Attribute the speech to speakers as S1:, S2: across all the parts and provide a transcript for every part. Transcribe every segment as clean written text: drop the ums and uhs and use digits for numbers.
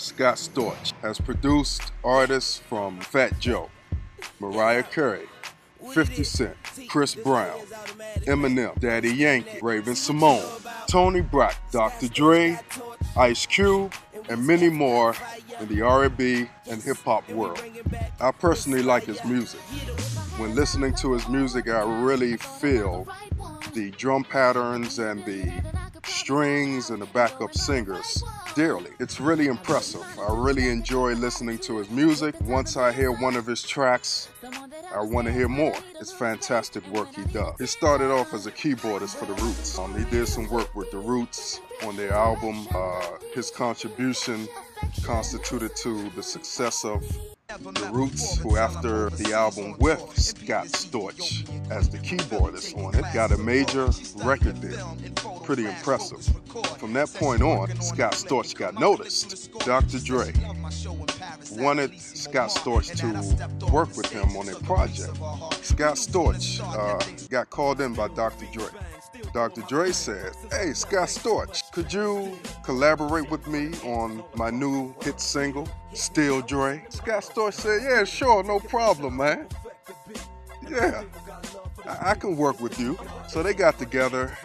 S1: Scott Storch has produced artists from Fat Joe, Mariah Carey, 50 Cent, Chris Brown, Eminem, Daddy Yankee, Raven-Symoné, Tony Braxton, Dr. Dre, Ice Cube, and many more in the R&B and hip-hop world. I personally like his music. When listening to his music, I really feel the drum patterns and the strings and the backup singers dearly. It's really impressive. I really enjoy listening to his music. Once I hear one of his tracks, I want to hear more. It's fantastic work he does. He started off as a keyboardist for The Roots. He did some work with The Roots on their album. His contribution constituted to the success of The Roots, who after the album with Scott Storch as the keyboardist on it, got a major record deal. Pretty impressive. From that point on, Scott Storch got noticed. Dr. Dre wanted Scott Storch to work with him on a project. Scott Storch got called in by Dr. Dre. Dr. Dre said, "Hey, Scott Storch, could you collaborate with me on my new hit single, Still Dre?" Scott Storch said, "Yeah, sure, no problem, man. Yeah, I can work with you." So they got together,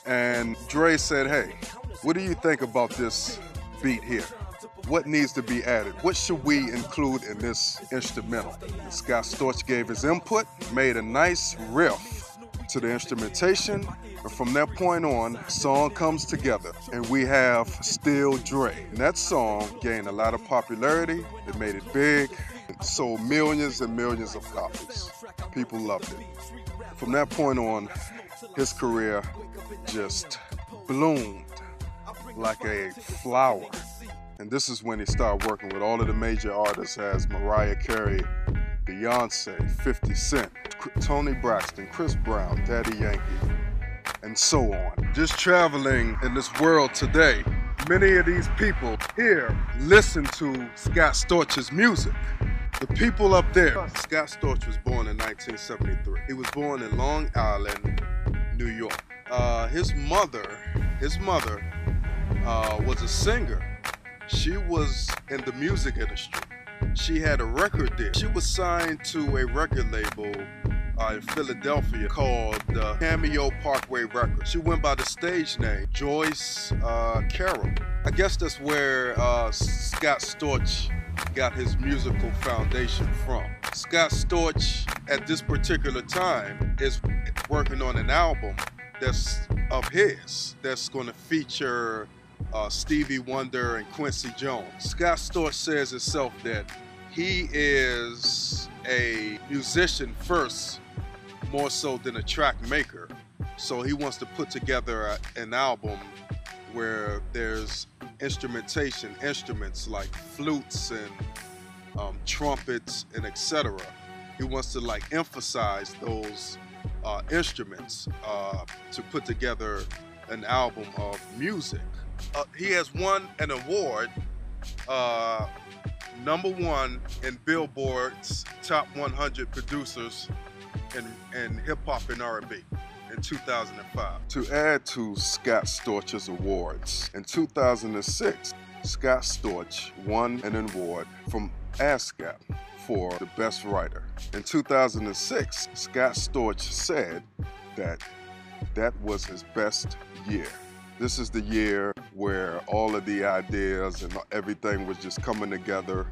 S1: and Dre said, "Hey, what do you think about this beat here? What needs to be added? What should we include in this instrumental?" And Scott Storch gave his input, made a nice riff to the instrumentation, and from that point on, the song comes together, and we have Still Dre. And that song gained a lot of popularity. It made it big. It sold millions and millions of copies. People loved it. From that point on, his career just bloomed like a flower. And this is when he started working with all of the major artists as Mariah Carey, Beyonce, 50 Cent, Tony Braxton, Chris Brown, Daddy Yankee, and so on. Just traveling in this world today, many of these people here listen to Scott Storch's music. The people up there. Scott Storch was born in 1973. He was born in Long Island, New York. His mother was a singer. She was in the music industry. She had a record deal. She was signed to a record label in Philadelphia called Cameo Parkway Records. She went by the stage name Joyce Carroll. I guess that's where Scott Storch got his musical foundation from. Scott Storch at this particular time is working on an album that's of his, that's going to feature Stevie Wonder and Quincy Jones. Scott Storch says himself that he is a musician first, more so than a track maker. So he wants to put together an album where there's instrumentation, instruments like flutes and trumpets and etc. He wants to like emphasize those instruments to put together an album of music. He has won an award, #1 in Billboard's Top 100 Producers in Hip-Hop and R&B in 2005. To add to Scott Storch's awards, in 2006, Scott Storch won an award from ASCAP for the best writer. In 2006, Scott Storch said that that was his best year. This is the year where all of the ideas and everything was just coming together.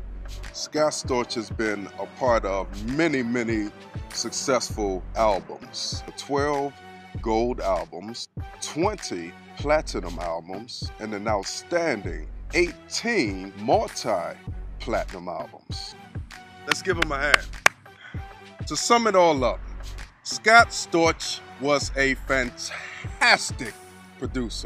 S1: Scott Storch has been a part of many, many successful albums. 12 gold albums, 20 platinum albums, and an outstanding 18 multi-platinum albums. Let's give him a hand. To sum it all up, Scott Storch was a fantastic producer.